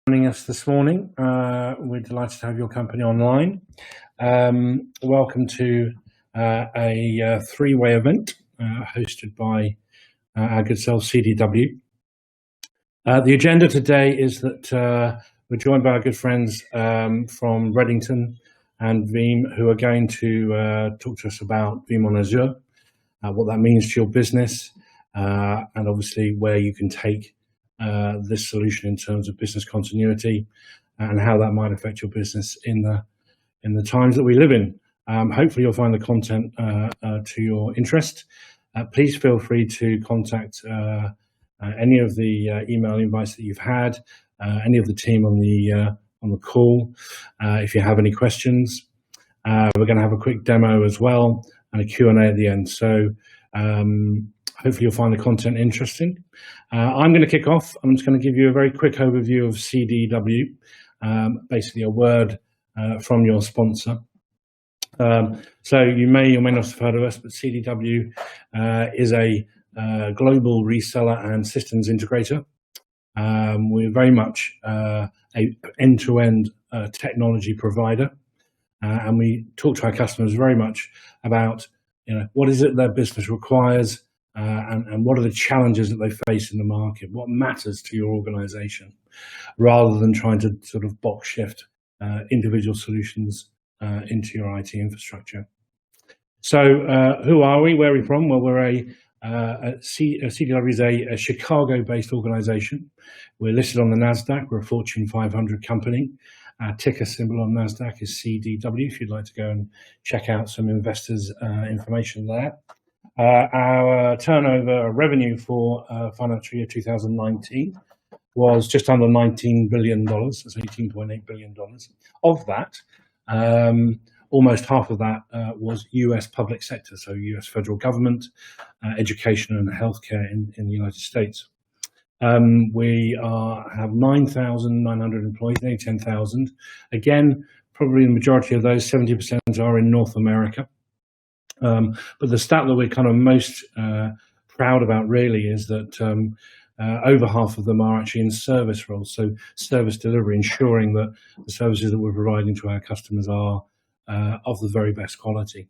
Joining us this morning. We're delighted to have your company online. Welcome to a three-way event hosted by our good self CDW. The agenda today is that we're joined by our good friends from Reddington and Veeam, who are going to talk to us about Veeam on Azure, what that means to your business, and obviously where you can take this solution in terms of business continuity and how that might affect your business in the times that we live in. Hopefully you'll find the content to your interest. Please feel free to contact any of the email invites that you've had, any of the team on the call if you have any questions. We're going to have a quick demo as well and a Q&A at the end. So hopefully you'll find the content interesting. I'm going to kick off. I'm just going to give you a very quick overview of CDW, basically a word from your sponsor. So you may or may not have heard of us, but CDW is a global reseller and systems integrator. We're very much an end-to-end technology provider, and we talk to our customers very much about what is it their business requires, and what are the challenges that they face in the market, what matters to your organization, rather than trying to sort of box shift individual solutions into your IT infrastructure. So who are we? Where are we from? Well, we're CDW is a Chicago-based organization. We're listed on the NASDAQ. We're a Fortune 500 company. Our ticker symbol on NASDAQ is CDW, if you'd like to go and check out some investors' information there. Our turnover revenue for financial year 2019 was just under $19 billion. That's $18.8 billion. Of that, almost half of that was US public sector, so US federal government, education and healthcare in the United States. We have 9,900 employees, nearly 10,000. Again, probably the majority of those, 70% are in North America. But the stat that we're kind of most proud about really is that over half of them are actually in service roles, so service delivery, ensuring that the services that we're providing to our customers are of the very best quality.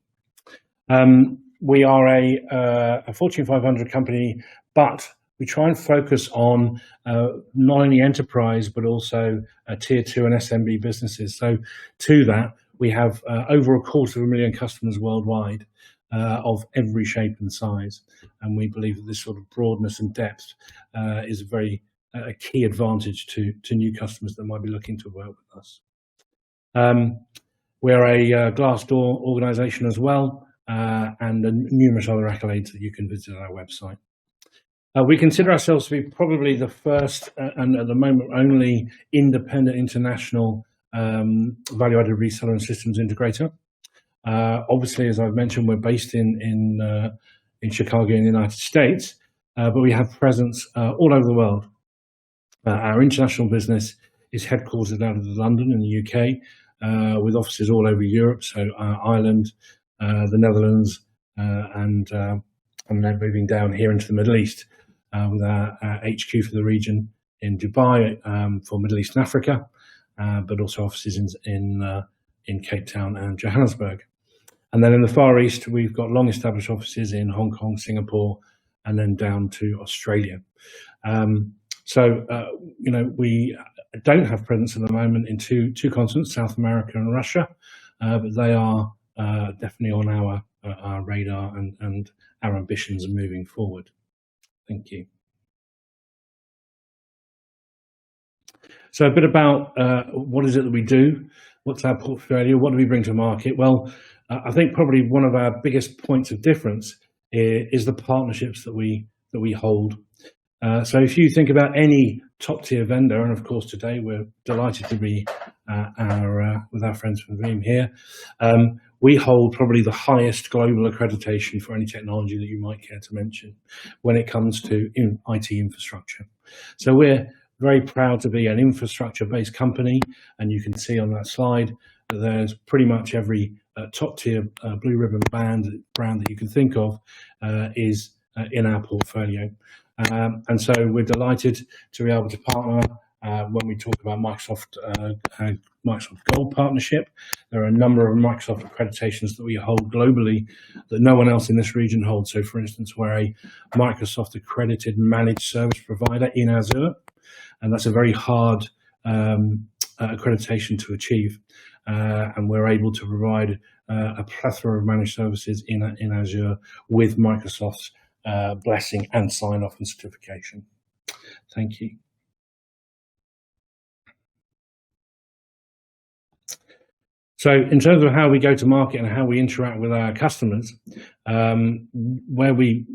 We are a Fortune 500 company, but we try and focus on not only enterprise, but also tier 2 and SMB businesses. So to that, we have over 250,000 customers worldwide of every shape and size. And we believe that this sort of broadness and depth is a key advantage to new customers that might be looking to work with us. We're a Glassdoor organization as well, and numerous other accolades that you can visit our website. We consider ourselves to be probably the first and at the moment only independent international value-added reseller and systems integrator. Obviously, as I've mentioned, we're based in Chicago in the United States, but we have presence all over the world. Our international business is headquartered out of London in the UK, with offices all over Europe, so Ireland, the Netherlands, and then moving down here into the Middle East with our HQ for the region in Dubai for Middle East and Africa, but also offices in Cape Town and Johannesburg. And then in the Far East, we've got long-established offices in Hong Kong, Singapore, and then down to Australia. We don't have presence at the moment in two continents, South America and Russia, but they are definitely on our radar and our ambitions moving forward. Thank you. So a bit about what is it that we do? What's our portfolio? What do we bring to market? Well, I think probably one of our biggest points of difference is the partnerships that we hold. So if you think about any top tier vendor, and of course today we're delighted to be with our friends from Veeam here, we hold probably the highest global accreditation for any technology that you might care to mention when it comes to IT infrastructure. So we're very proud to be an infrastructure-based company, and you can see on that slide that there's pretty much every top-tier blue ribbon brand that you can think of is in our portfolio. And so we're delighted to be able to partner when we talk about Microsoft Gold Partnership. There are a number of Microsoft accreditations that we hold globally that no one else in this region holds. So, for instance, we're a Microsoft accredited managed service provider in Azure, and that's a very hard accreditation to achieve. And we're able to provide a plethora of managed services in Azure with Microsoft's blessing and sign-off and certification. Thank you. So in terms of how we go to market and how we interact with our customers, where we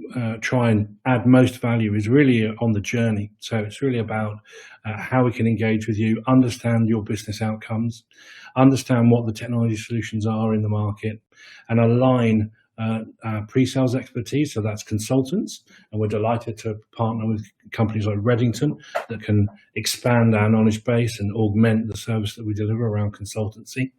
try and add most value is really on the journey. So it's really about how we can engage with you, understand your business outcomes, understand what the technology solutions are in the market, and align our pre-sales expertise, so that's consultants, and we're delighted to partner with companies like Reddington that can expand our knowledge base and augment the service that we deliver around consultancy,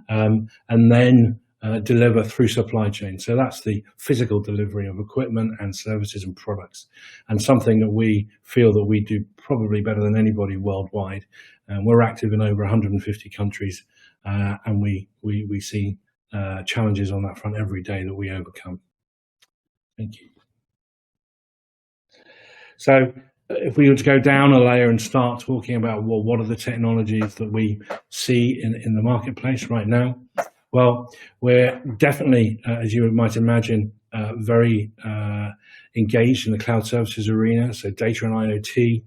and then deliver through supply chain. So that's the physical delivery of equipment and services and products, and something that we feel that we do probably better than anybody worldwide. We're active in over 150 countries, and we see challenges on that front every day that we overcome. Thank you. So if we were to go down a layer and start talking about, well, what are the technologies that we see in the marketplace right now? Well, we're definitely, as you might imagine, very engaged in the cloud services arena. So data and IoT,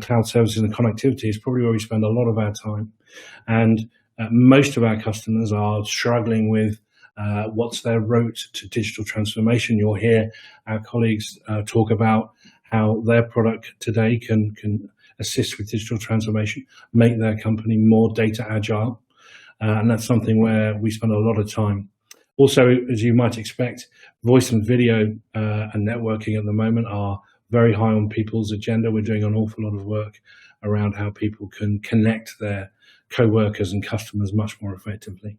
cloud services and connectivity is probably where we spend a lot of our time. And most of our customers are struggling with what's their road to digital transformation. You'll hear our colleagues talk about how their product today can assist with digital transformation, make their company more data agile. And that's something where we spend a lot of time. Also, as you might expect, voice and video and networking at the moment are very high on people's agenda. We're doing an awful lot of work around how people can connect their co-workers and customers much more effectively.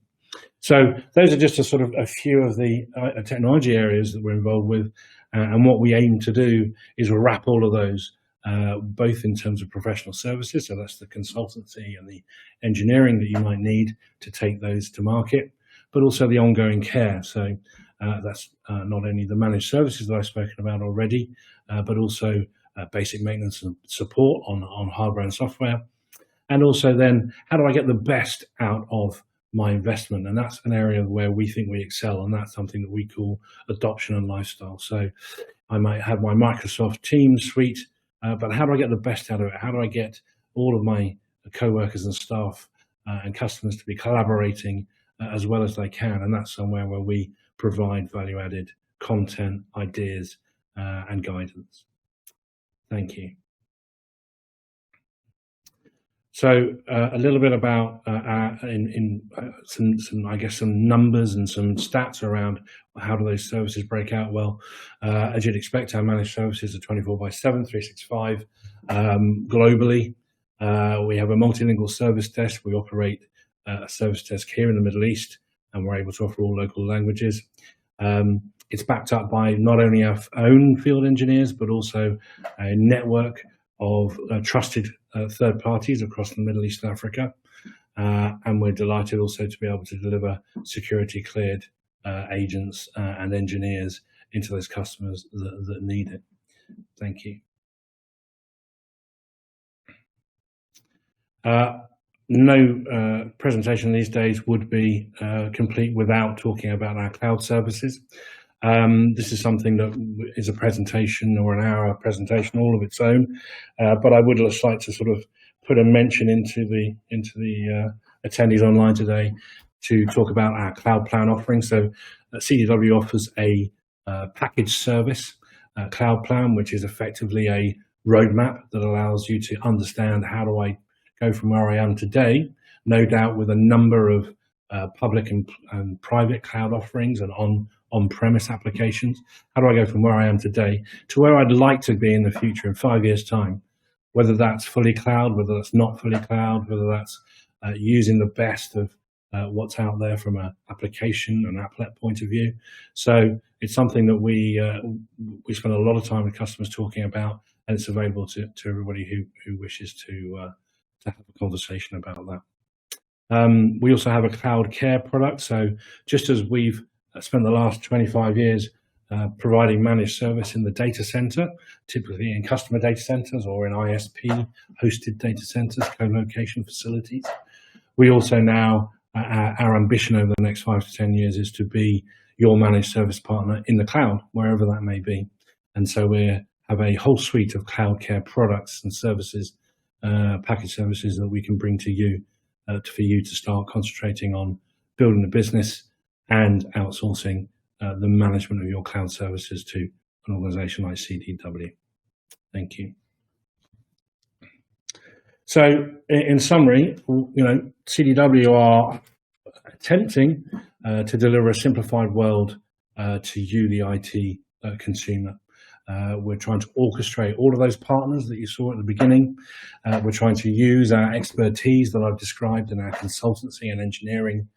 So those are just a few of the technology areas that we're involved with, and what we aim to do is wrap all of those, both in terms of professional services, so that's the consultancy and the engineering that you might need to take those to market, but also the ongoing care. So that's not only the managed services that I've spoken about already, but also basic maintenance and support on hardware and software. And also then, how do I get the best out of my investment? And that's an area where we think we excel, and that's something that we call adoption and lifestyle. So I might have my Microsoft Teams suite, but how do I get the best out of it? How do I get all of my co-workers and staff and customers to be collaborating as well as they can? And that's somewhere where we provide value-added content, ideas, and guidance. Thank you. So a little bit about some numbers and some stats around how do those services break out. Well, as you'd expect, our managed services are 24/7, 365 globally. We have a multilingual service desk. We operate a service desk here in the Middle East, and we're able to offer all local languages. It's backed up by not only our own field engineers, but also a network of trusted third parties across the Middle East and Africa. And we're delighted also to be able to deliver security cleared agents and engineers into those customers that need it. Thank you. No presentation these days would be complete without talking about our cloud services. This is something that is a presentation or an hour presentation all of its own, but I would just like to put a mention into the attendees online today to talk about our cloud plan offering. So CDW offers a package service cloud plan, which is effectively a roadmap that allows you to understand how do I go from where I am today, no doubt with a number of public and private cloud offerings and on-premise applications. How do I go from where I am today to where I'd like to be in the future in 5 years' time? Whether that's fully cloud, whether that's not fully cloud, whether that's using the best of what's out there from an application and applet point of view. So it's something that we spend a lot of time with customers talking about and it's available to everybody who wishes to have a conversation about that. We also have a cloud care product. So just as we've spent the last 25 years providing managed service in the data center, typically in customer data centers or in ISP hosted data centers, co-location facilities, we also now, our ambition over the next 5 to 10 years is to be your managed service partner in the cloud, wherever that may be. And so we have a whole suite of cloud care products and services, package services that we can bring to you for you to start concentrating on building a business and outsourcing the management of your cloud services to an organization like CDW. Thank you. So in summary, CDW are attempting to deliver a simplified world to you, the IT consumer. We're trying to orchestrate all of those partners that you saw at the beginning. We're trying to use our expertise that I've described in our consultancy and engineering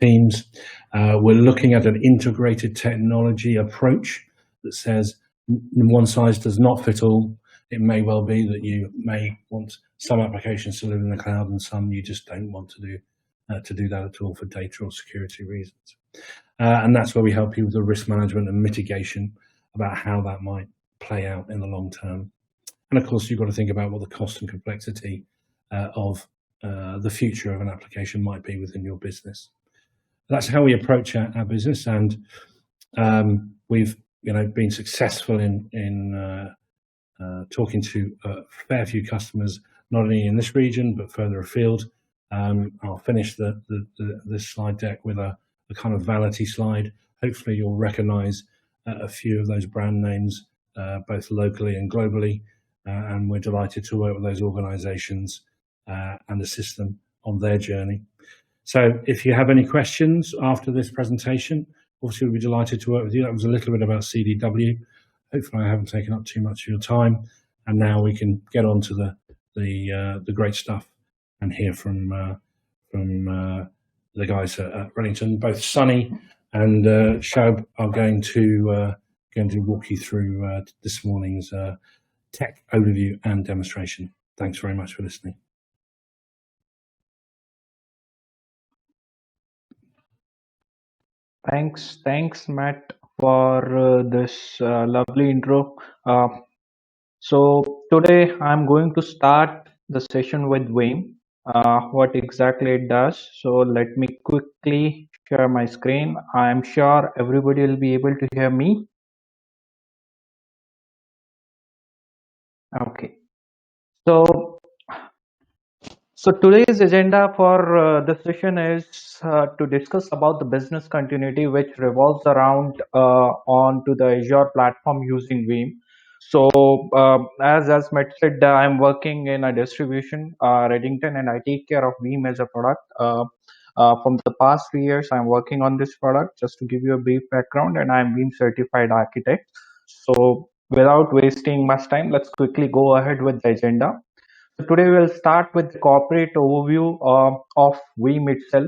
teams. We're looking at an integrated technology approach that says one size does not fit all. It may well be that you may want some applications to live in the cloud and some you just don't want to do that at all for data or security reasons. And that's where we help you with the risk management and mitigation about how that might play out in the long term. And of course, you've got to think about what the cost and complexity of the future of an application might be within your business. That's how we approach our business, and we've been successful in talking to a fair few customers, not only in this region but further afield. I'll finish this slide deck with a kind of vanity slide. Hopefully, you'll recognise a few of those brand names, both locally and globally, and we're delighted to work with those organisations and assist them on their journey. So if you have any questions after this presentation, obviously we'll be delighted to work with you. That was a little bit about CDW. Hopefully I haven't taken up too much of your time, and now we can get on to the great stuff and hear from the guys at Reddington. Both Sunny and Shoaib are going to walk you through this morning's tech overview and demonstration. Thanks very much for listening. Thanks, Matt, for this lovely intro. So today I'm going to start the session with Veeam, what exactly it does. So let me quickly share my screen. I'm sure everybody will be able to hear me. Okay. So today's agenda for this session is to discuss about the business continuity, which revolves around onto the Azure platform using Veeam. So as Matt said, I'm working in a distribution, Reddington, and I take care of Veeam as a product. From the past 3 years, I'm working on this product. Just to give you a brief background, and I'm Veeam certified architect. So without wasting much time, let's quickly go ahead with the agenda. So today we'll start with the corporate overview of Veeam itself.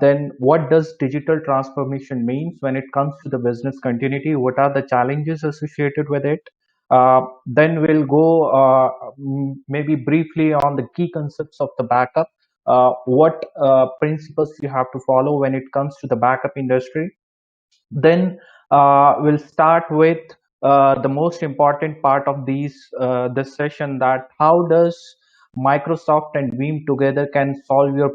Then what does digital transformation means when it comes to the business continuity? What are the challenges associated with it? Then we'll go maybe briefly on the key concepts of the backup. What principles you have to follow when it comes to the backup industry. Then we'll start with the most important part of this session, that how does Microsoft and Veeam together can solve your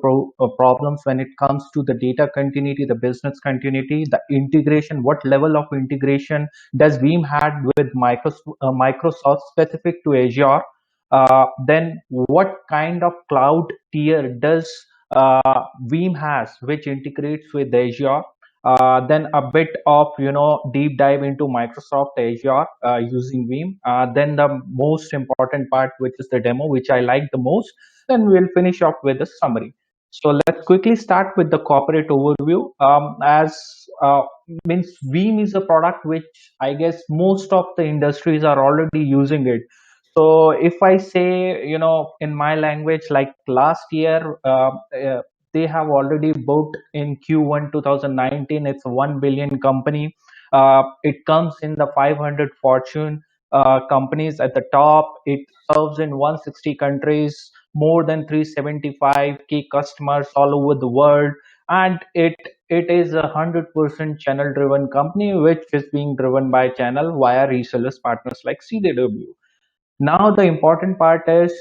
problems when it comes to the data continuity, the business continuity, the integration. What level of integration does Veeam had with Microsoft specific to Azure? Then what kind of cloud tier does Veeam has, which integrates with Azure? Then a bit of deep dive into Microsoft Azure using Veeam. Then the most important part, which is the demo, which I like the most. Then we'll finish off with a summary. So let's quickly start with the corporate overview. Means Veeam is a product which I guess most of the industries are already using it. So if I say, in my language, like last year, they have already booked in Q1 2019. It's a 1 billion company. It comes in the 500 Fortune. companies at the top. It serves in 160 countries, more than 375 key customers all over the world, and it is a 100% channel driven company, which is being driven by channel via resellers partners like CDW. Now the important part is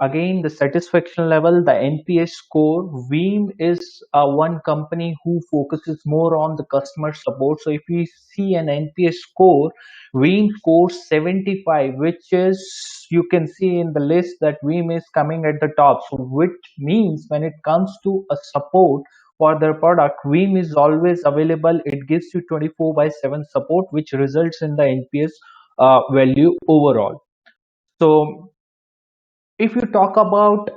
again the satisfaction level, the NPS score. Veeam is one company who focuses more on the customer support. So if we see an NPS score, Veeam scores 75, which is, you can see in the list that Veeam is coming at the top. So which means when it comes to a support for their product, Veeam is always available. It gives you 24 by 7 support, which results in the NPS value overall. So if you talk about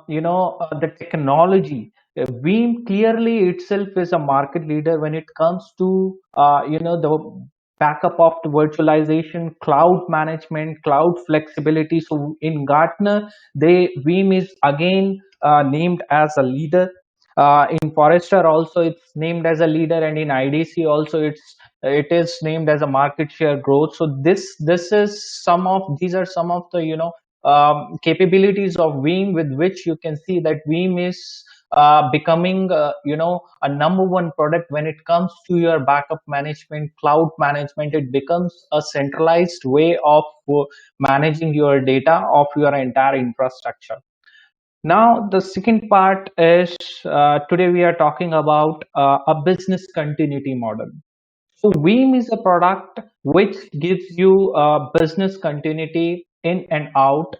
the technology, Veeam clearly itself is a market leader when it comes to the backup of the virtualization, cloud management, cloud flexibility. So in Gartner, Veeam is again named as a leader. In Forrester also it's named as a leader, and in IDC also it is named as a market share growth. So this is some of these are some of the capabilities of Veeam, with which you can see that Veeam is becoming a number one product when it comes to your backup management, cloud management. It becomes a centralized way of managing your data of your entire infrastructure. Now, the second part is today we are talking about a business continuity model. So Veeam is a product which gives you business continuity in and out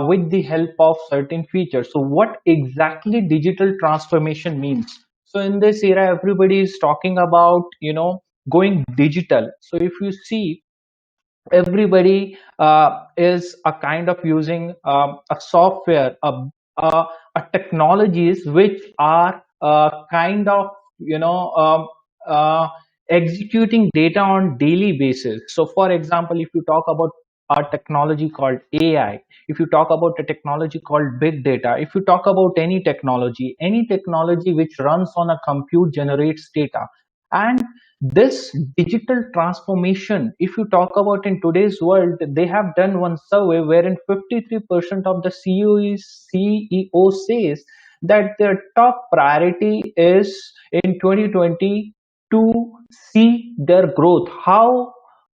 with the help of certain features. So what exactly digital transformation means? So in this era, everybody is talking about, going digital. So if you see, everybody is a kind of using a software, a technologies which are kind of executing data on daily basis. So for example, if you talk about a technology called AI, if you talk about a technology called big data, if you talk about any technology which runs on a compute generates data. And this digital transformation, if you talk about in today's world, they have done one survey wherein 53% of the CEO says that their top priority is in 2020 to see their growth, how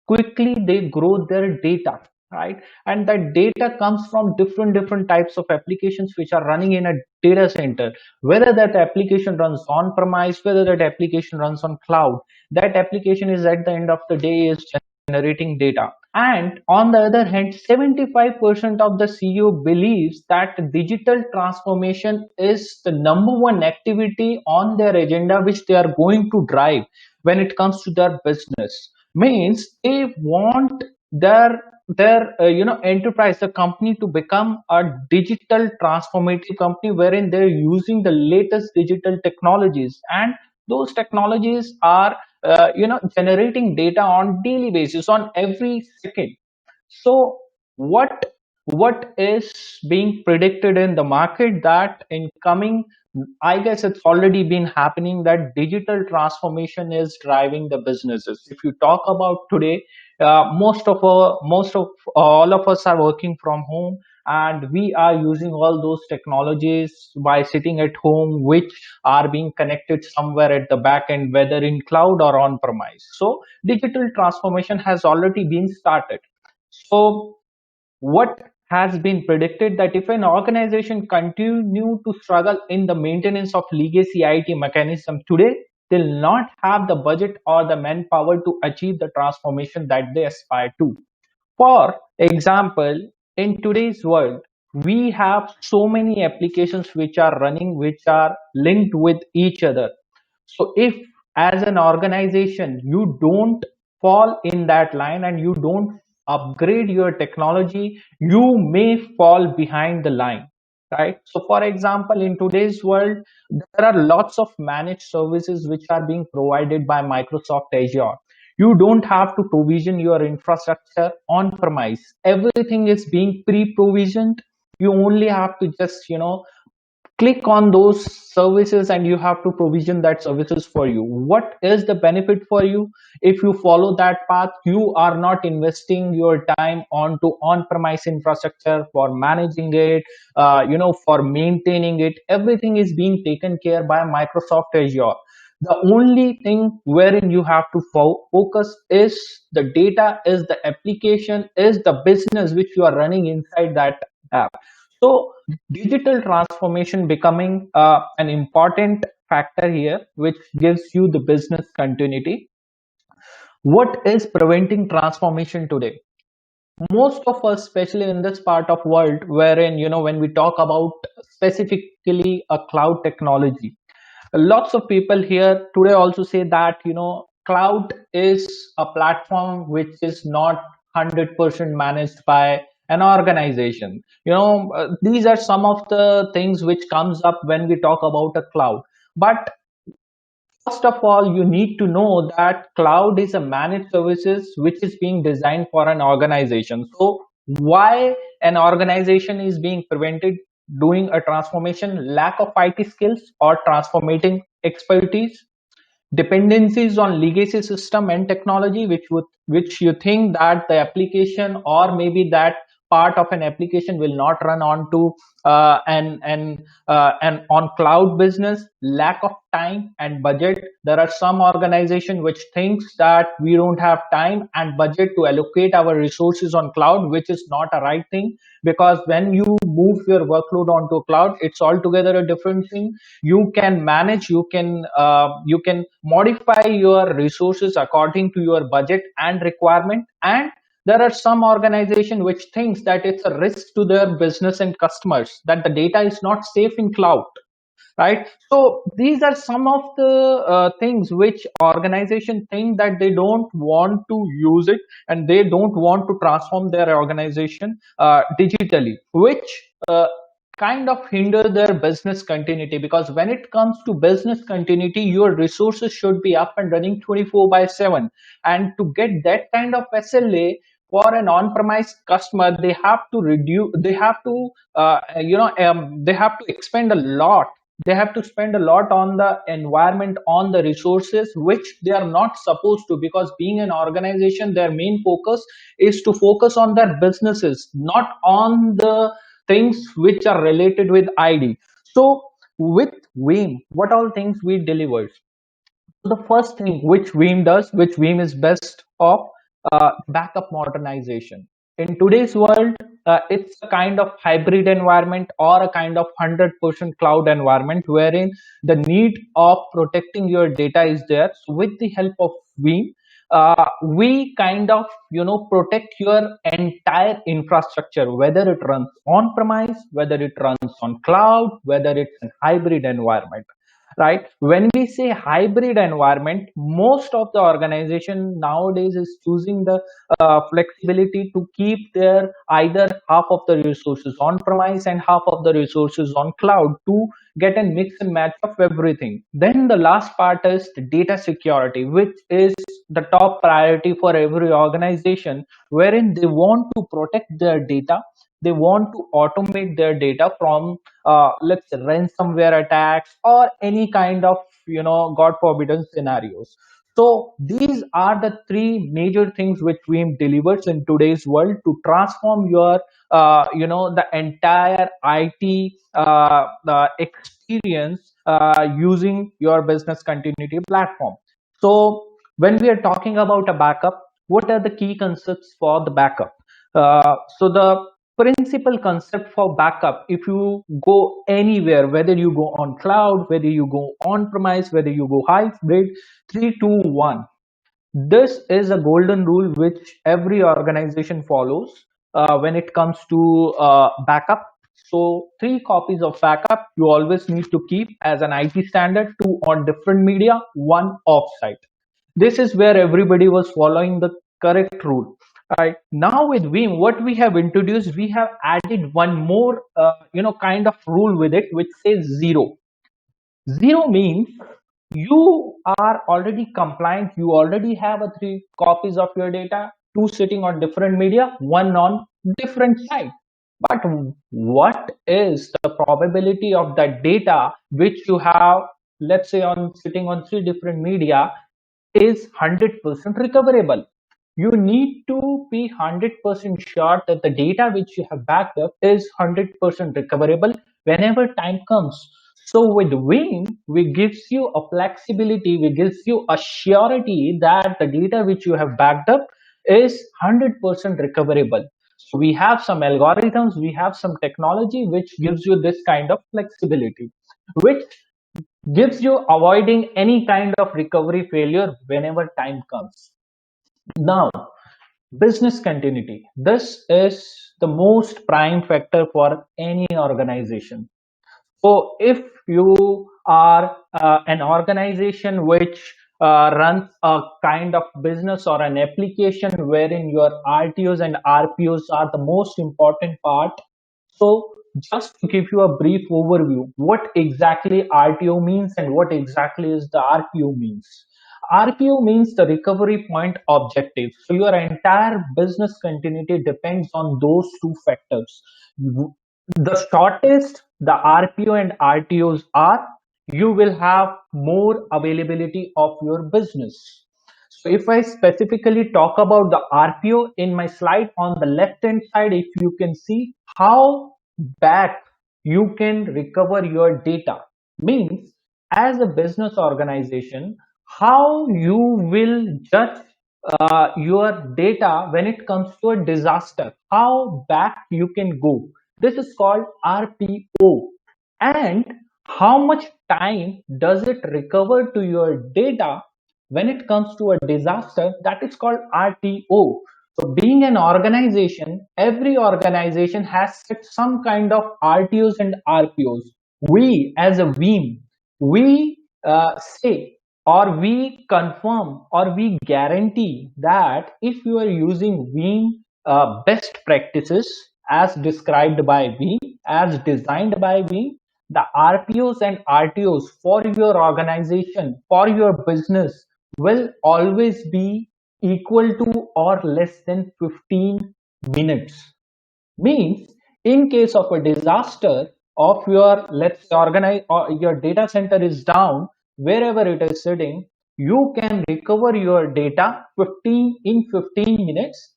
quickly they grow their data, right? And that data comes from different types of applications which are running in a data center, whether that application runs on premise, whether that application runs on cloud. That application is, at the end of the day, is generating data. And on the other hand, 75% of the CEO believes that digital transformation is the number one activity on their agenda which they are going to drive when it comes to their business. Means they want their enterprise, the company, to become a digital transformative company wherein they're using the latest digital technologies, and those technologies are generating data on daily basis, on every second. So what is being predicted in the market, that in coming, I guess it's already been happening, that digital transformation is driving the businesses. If you talk about today, most of all of us are working from home, and we are using all those technologies by sitting at home, which are being connected somewhere at the back end, whether in cloud or on premise. So digital transformation has already been started. So what has been predicted, that if an organization continue to struggle in the maintenance of legacy IT mechanism today, they'll not have the budget or the manpower to achieve the transformation that they aspire to. For example, in today's world, we have so many applications which are running, which are linked with each other. So if as an organization you don't fall in that line and you don't upgrade your technology, you may fall behind the line, right? So for example, in today's world, there are lots of managed services which are being provided by Microsoft Azure. You don't have to provision your infrastructure on premise. Everything is being pre-provisioned. You only have to just click on those services and you have to provision that services for you. What is the benefit for you? If you follow that path, you are not investing your time onto on-premise infrastructure for managing it, for maintaining it. Everything is being taken care by Microsoft Azure. The only thing wherein you have to focus is the data, is the application, is the business which you are running inside that app. So digital transformation becoming an important factor here, which gives you the business continuity. What is preventing transformation today? Most of us, especially in this part of world, wherein when we talk about specifically a cloud technology, lots of people here today also say that cloud is a platform which is not 100% managed by an organization. These are some of the things which comes up when we talk about a cloud. But first of all, you need to know that cloud is a managed services which is being designed for an organization. So why an organization is being prevented doing a transformation? Lack of IT skills or transformating expertise, dependencies on legacy system and technology, which you think that the application or maybe that part of an application will not run onto and on cloud business. Lack of time and budget. There are some organization which thinks that we don't have time and budget to allocate our resources on cloud, which is not a right thing, because when you move your workload onto cloud, it's altogether a different thing. You can manage, you can modify your resources according to your budget and requirement. And there are some organization which thinks that it's a risk to their business and customers that the data is not safe in cloud, right? So these are some of the things which organization think that they don't want to use it, and they don't want to transform their organization digitally, which kind of hinder their business continuity. Because when it comes to business continuity, your resources should be up and running 24/7. And to get that kind of SLA for an on-premise customer, they have to reduce, they have to they have to expend a lot, they have to spend a lot on the environment, on the resources, which they are not supposed to, because being an organization, their main focus is to focus on their businesses, not on the things which are related with ID. So with Veeam, what all things we deliver? The first thing which Veeam does, which Veeam is best of, backup modernization. In today's world, it's a kind of hybrid environment or a kind of 100% cloud environment, wherein the need of protecting your data is there. So with the help of Veeam, we kind of protect your entire infrastructure, whether it runs on premise, whether it runs on cloud, whether it's a hybrid environment, right? When we say hybrid environment, most of the organization nowadays is choosing the flexibility to keep their either half of the resources on premise and half of the resources on cloud, to get a mix and match of everything. Then the last part is the data security, which is the top priority for every organization, wherein they want to protect their data, they want to automate their data from let's say ransomware attacks or any kind of god forbidden scenarios. So these are the three major things which Veeam delivers in today's world to transform your the entire IT experience using your business continuity platform. So when we are talking about a backup, what are the key concepts for the backup? So the principal concept for backup, if you go anywhere, whether you go on cloud, whether you go on premise, whether you go hybrid, 3 2 1, this is a golden rule which every organization follows when it comes to backup. So 3 copies of backup you always need to keep as an IT standard, 2 on different media, 1 offsite. This is where everybody was following the correct rule. Right now with Veeam, what we have introduced, we have added one more kind of rule with it, which says 0. 0 means you are already compliant, you already have 3 copies of your data, 2 sitting on different media, 1 on different site. But what is the probability of that data which you have, let's say, on sitting on three different media, is 100% recoverable? You need to be 100% sure that the data which you have backed up is 100% recoverable whenever time comes. So with Veeam, we gives you a flexibility, we gives you a surety that the data which you have backed up is 100% recoverable. So we have some algorithms, we have some technology which gives you this kind of flexibility, which gives you avoiding any kind of recovery failure whenever time comes. Now, business continuity. This is the most prime factor for any organization. So if you are an organization which runs a kind of business or an application wherein your RTOs and RPOs are the most important part, so just to give you a brief overview, what exactly RTO means and what exactly is the RPO means. RPO means the recovery point objective. So your entire business continuity depends on those two factors. The shortest the RPO and RTOs are, you will have more availability of your business. So if I specifically talk about the RPO in my slide on the left hand side, if you can see how back you can recover your data, means as a business organization, how you will judge your data when it comes to a disaster, how back you can go. This is called RPO. And how much time does it recover to your data when it comes to a disaster? That is called RTO. So being an organization, every organization has set some kind of RTOs and RPOs. We as a Veeam, we say, or we confirm, or we guarantee that if you are using Veeam best practices as described by Veeam, as designed by Veeam, the RPOs and RTOs for your organization, for your business, will always be equal to or less than 15 minutes. Means in case of a disaster of your, let's say, organize, or your data center is down, wherever it is sitting, you can recover your data 15 minutes,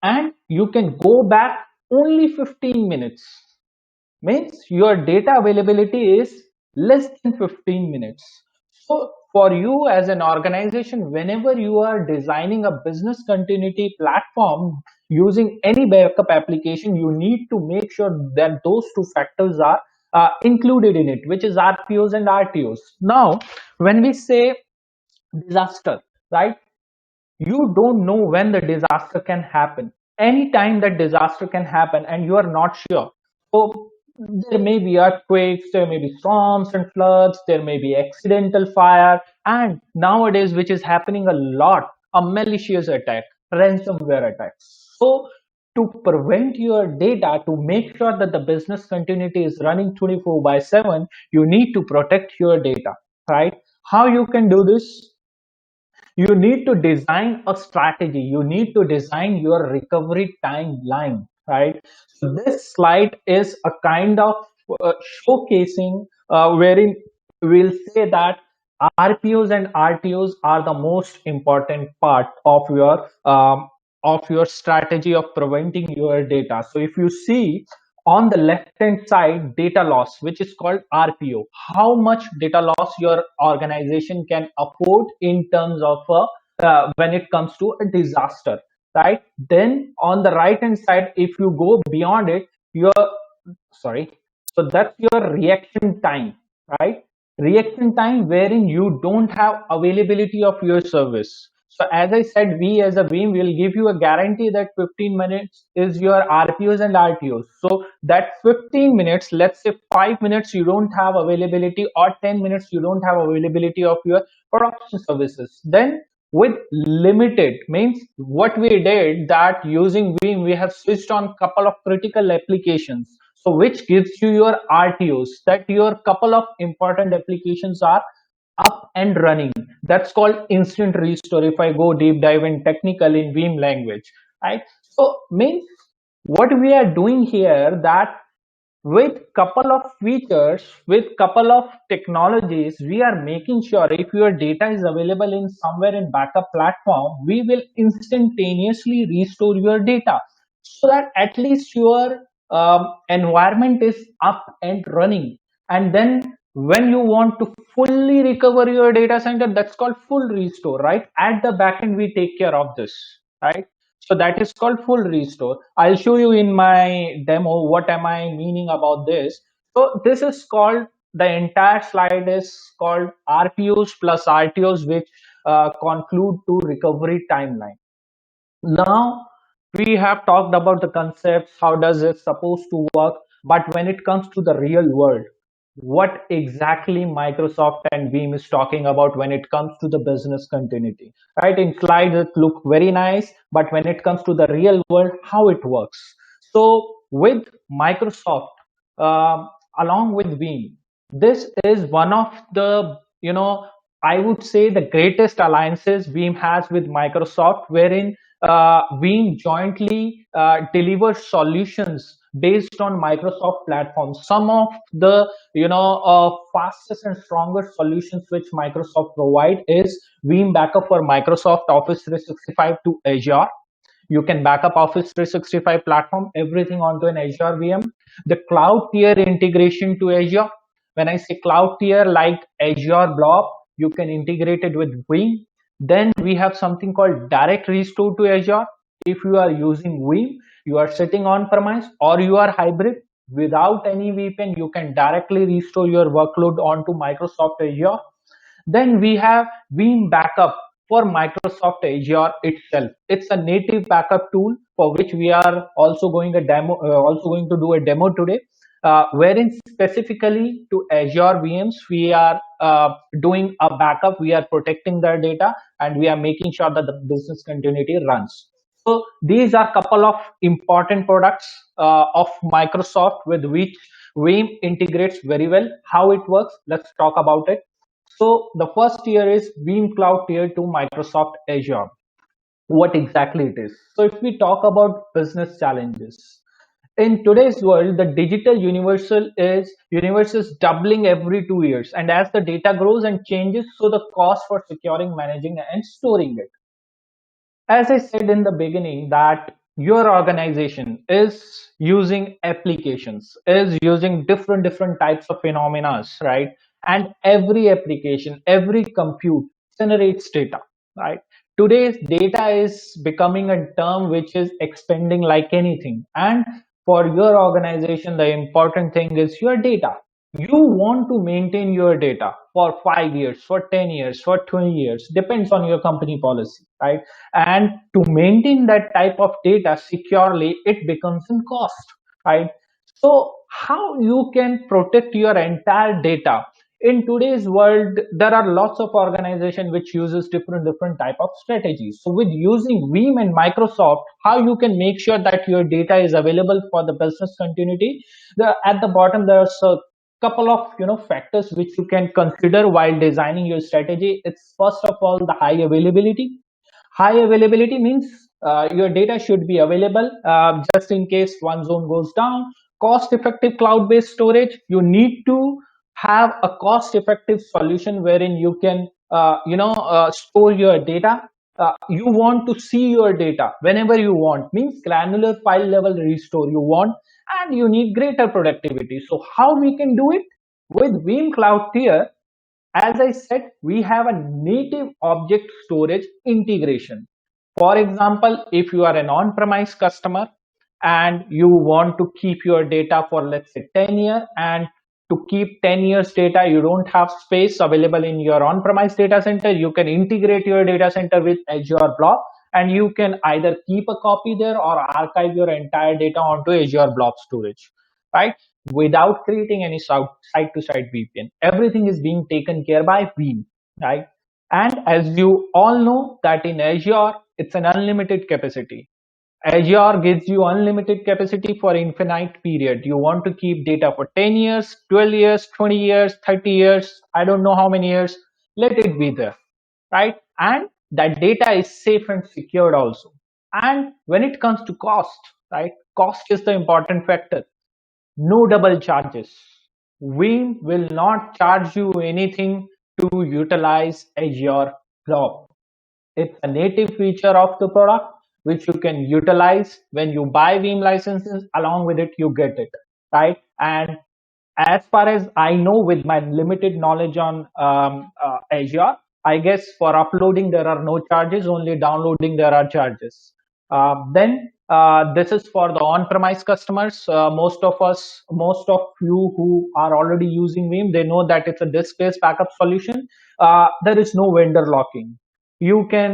and you can go back only 15 minutes. Means your data availability is less than 15 minutes. So for you as an organization, whenever you are designing a business continuity platform using any backup application, you need to make sure that those two factors are included in it, which is RPOs and RTOs. Now, when we say disaster, right, you don't know when the disaster can happen. Anytime that disaster can happen and you are not sure. So there may be earthquakes, there may be storms and floods, there may be accidental fire, and nowadays, which is happening a lot, a malicious attack, ransomware attacks. So to prevent your data, to make sure that the business continuity is running 24 by 7, you need to protect your data, right? How you can do this? You need to design a strategy, you need to design your recovery timeline, right? So this slide is a kind of showcasing wherein we'll say that RPOs and RTOs are the most important part of your strategy of preventing your data. So if you see on the left hand side, data loss, which is called RPO, how much data loss your organization can afford in terms of when it comes to a disaster, right? Then on the right hand side, if you go beyond it, your sorry, so that's your reaction time, right? Reaction time wherein you don't have availability of your service. So as I said, we as a Veeam will give you a guarantee that 15 minutes is your RPOs and RTOs. So that 15 minutes, let's say 5 minutes you don't have availability, or 10 minutes you don't have availability of your production services. Then with limited, means what we did that using Veeam, we have switched on couple of critical applications, so which gives you your RTOs, that your couple of important applications are up and running. That's called instant restore, if I go deep dive in technical in Veeam language, right? So means what we are doing here, that with couple of features, with couple of technologies, we are making sure if your data is available in somewhere in backup platform, we will instantaneously restore your data, so that at least your environment is up and running. And then when you want to fully recover your data center, that's called full restore, right? At the backend we take care of this, right? So that is called full restore. I'll show you in my demo what am I meaning about this. So this is called, the entire slide is called RPOs plus RTOs, which conclude to recovery timeline. Now we have talked about the concepts, how does it supposed to work, but when it comes to the real world, what exactly Microsoft and Veeam is talking about when it comes to the business continuity, right? In slides it look very nice, but when it comes to the real world, how it works. So with Microsoft, along with Veeam, this is one of the, I would say, the greatest alliances Veeam has with Microsoft, wherein Veeam jointly delivers solutions based on Microsoft platforms. Some of the fastest and strongest solutions which Microsoft provide is Veeam backup for Microsoft Office 365 to Azure. You can back up Office 365 platform, everything onto an Azure VM. The cloud tier integration to Azure. When I say cloud tier, like Azure Blob, you can integrate it with Veeam. Then we have something called direct restore to Azure. If you are using Veeam, you are sitting on premise or you are hybrid, without any VPN, you can directly restore your workload onto Microsoft Azure. Then we have Veeam Backup for Microsoft Azure itself. It's a native backup tool for which we are also going to do a demo today, wherein specifically to Azure VMs, we are doing a backup, we are protecting their data, and we are making sure that the business continuity runs. So these are couple of important products of Microsoft with which Veeam integrates very well. How it works, let's talk about it. So the first tier is Veeam Cloud Tier to Microsoft Azure. What exactly it is? So if we talk about business challenges, in today's world, the digital universe is doubling every 2 years, and as the data grows and changes, so the cost for securing, managing, and storing it. As I said in the beginning, that your organization is using applications, is using different types of phenomena, right? And every application, every compute generates data, right? Today's data is becoming a term which is expanding like anything. And for your organization, the important thing is your data. You want to maintain your data for 5 years, for 10 years, for 20 years, depends on your company policy, right? And to maintain that type of data securely, it becomes in cost, right? So how you can protect your entire data? In today's world, there are lots of organizations which uses different type of strategies. So with using Veeam and Microsoft, how you can make sure that your data is available for the business continuity? At the bottom, there's a couple of factors which you can consider while designing your strategy. It's first of all the high availability. High availability means your data should be available just in case one zone goes down. Cost effective cloud based storage, you need to have a cost effective solution wherein you can store your data. You want to see your data whenever you want, means granular file level restore you want, and you need greater productivity. So how we can do it? With Veeam Cloud Tier, as I said, we have a native object storage integration. For example, if you are an on-premise customer and you want to keep your data for, let's say, 10 years, and to keep 10 years data, you don't have space available in your on-premise data center, you can integrate your data center with Azure Blob, and you can either keep a copy there or archive your entire data onto Azure Blob storage, right? Without creating any side-to-side VPN. Everything is being taken care by Veeam, right? And as you all know that in Azure, it's an unlimited capacity. Azure gives you unlimited capacity for infinite period. You want to keep data for 10 years, 12 years, 20 years, 30 years, I don't know how many years, let it be there, right? And that data is safe and secured also. And when it comes to cost, right? cost is the important factor. No double charges. Veeam will not charge you anything to utilize Azure Blob. It's a native feature of the product which you can utilize when you buy Veeam licenses. Along with it, you get it, right? And as far as I know, with my limited knowledge on Azure, I guess for uploading there are no charges, only downloading there are charges. Then this is for the on-premise customers. Most of you who are already using Veeam, they know that it's a disk-based backup solution. There is no vendor locking. You can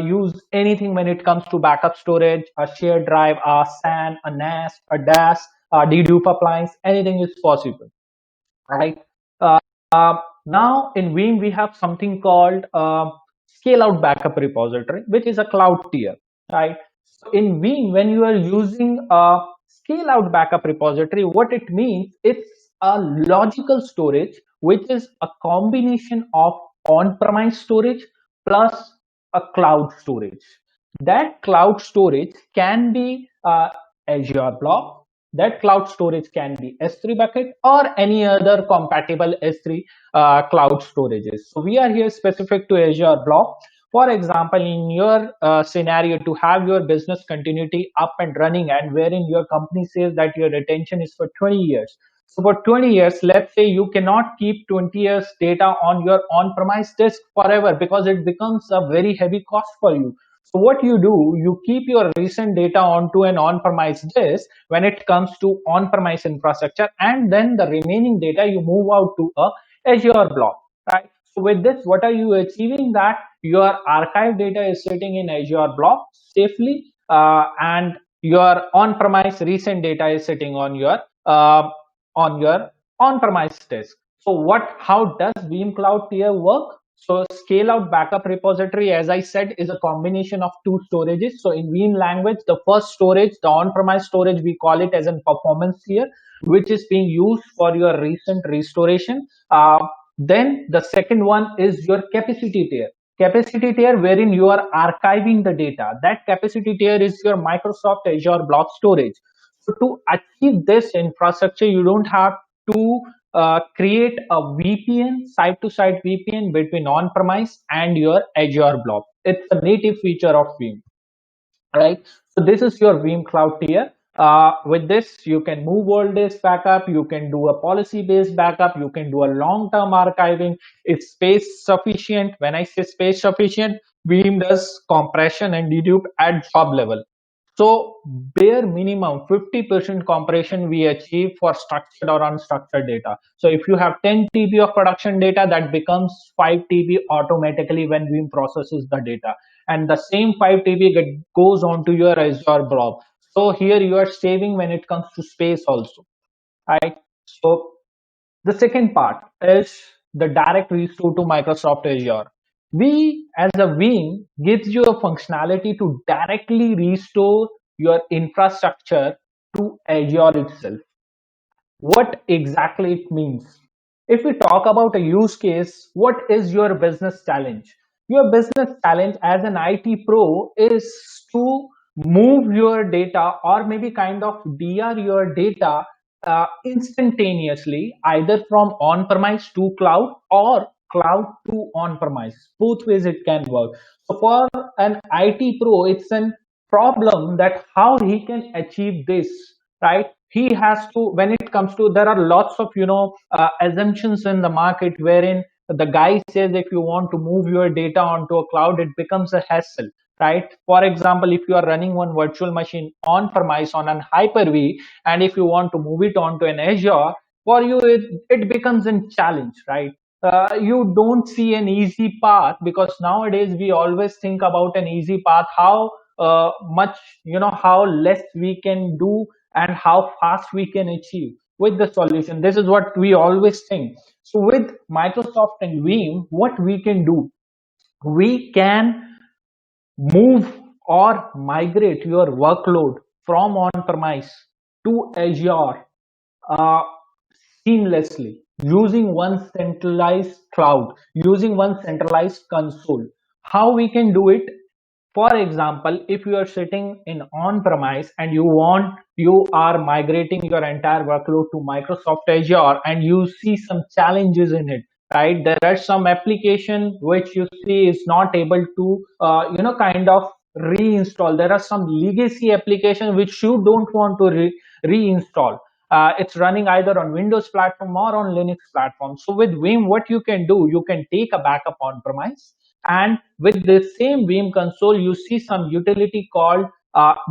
use anything when it comes to backup storage, a shared drive, a SAN, a NAS, a DAS, dedupe appliance, anything is possible, right? Uh, Now in Veeam, we have something called scale out backup repository, which is a cloud tier, right? So in Veeam, when you are using a scale out backup repository, what it means, it's a logical storage, which is a combination of on-premise storage plus a cloud storage. That cloud storage can be Azure Blob. That cloud storage can be S3 bucket or any other compatible S3 cloud storages. So we are here specific to Azure Blob. For example, in your scenario, to have your business continuity up and running, and wherein your company says that your retention is for 20 years. So for 20 years, let's say you cannot keep 20 years data on your on-premise disk forever, because it becomes a very heavy cost for you. So what you do, you keep your recent data onto an on-premise disk when it comes to on-premise infrastructure, and then the remaining data you move out to a Azure blob, right? So with this, what are you achieving? That your archive data is sitting in Azure blob safely, and your on-premise recent data is sitting on your on-premise disk. So how does Veeam Cloud Tier work? So scale out backup repository, as I said, is a combination of two storages. So in Veeam language, the first storage, the on-premise storage, we call it as a performance tier, which is being used for your recent restoration. Then the second one is your capacity tier. Capacity tier, wherein you are archiving the data. That capacity tier is your Microsoft Azure block storage. So to achieve this infrastructure, you don't have to create a VPN, site-to-site VPN between on-premise and your Azure blob. It's a native feature of Veeam, right? So this is your Veeam Cloud tier. With this, you can move old disk backup, you can do a policy-based backup, you can do a long-term archiving. It's space sufficient. When I say space sufficient, Veeam does compression and dedupe at job level. So bare minimum 50% compression we achieve for structured or unstructured data. So if you have 10 TB of production data, that becomes 5 TB automatically when Veeam processes the data. And the same 5 TB goes on to your Azure blob. So here you are saving when it comes to space also, right? So the second part is the direct restore to Microsoft Azure. We, as a Veeam, gives you a functionality to directly restore your infrastructure to Azure itself. What exactly it means? If we talk about a use case, what is your business challenge? Your business challenge as an IT pro is to move your data, or maybe kind of DR your data instantaneously, either from on-premise to cloud or cloud to on-premise. Both ways it can work. So for an IT pro, it's a problem that how he can achieve this, right? He has to, when it comes to, there are lots of assumptions in the market wherein the guy says if you want to move your data onto a cloud, it becomes a hassle, right? For example, if you are running one virtual machine on premise on an Hyper-V, and if you want to move it onto an Azure, for you it becomes a challenge, right? You don't see an easy path, because nowadays we always think about an easy path, how much, how less we can do and how fast we can achieve with the solution. This is what we always think. So with Microsoft and Veeam, what we can do, we can move or migrate your workload from on-premise to Azure uh, seamlessly, using one centralized cloud, using one centralized console. How we can do it? For example, if you are sitting in on-premise and you are migrating your entire workload to Microsoft Azure and you see some challenges in it, right? There are some application which you see is not able to, kind of reinstall. There are some legacy application which you don't want to reinstall. It's running either on Windows platform or on Linux platform. So with Veeam, what you can do, you can take a backup on-premise, and with the same Veeam console, you see some utility called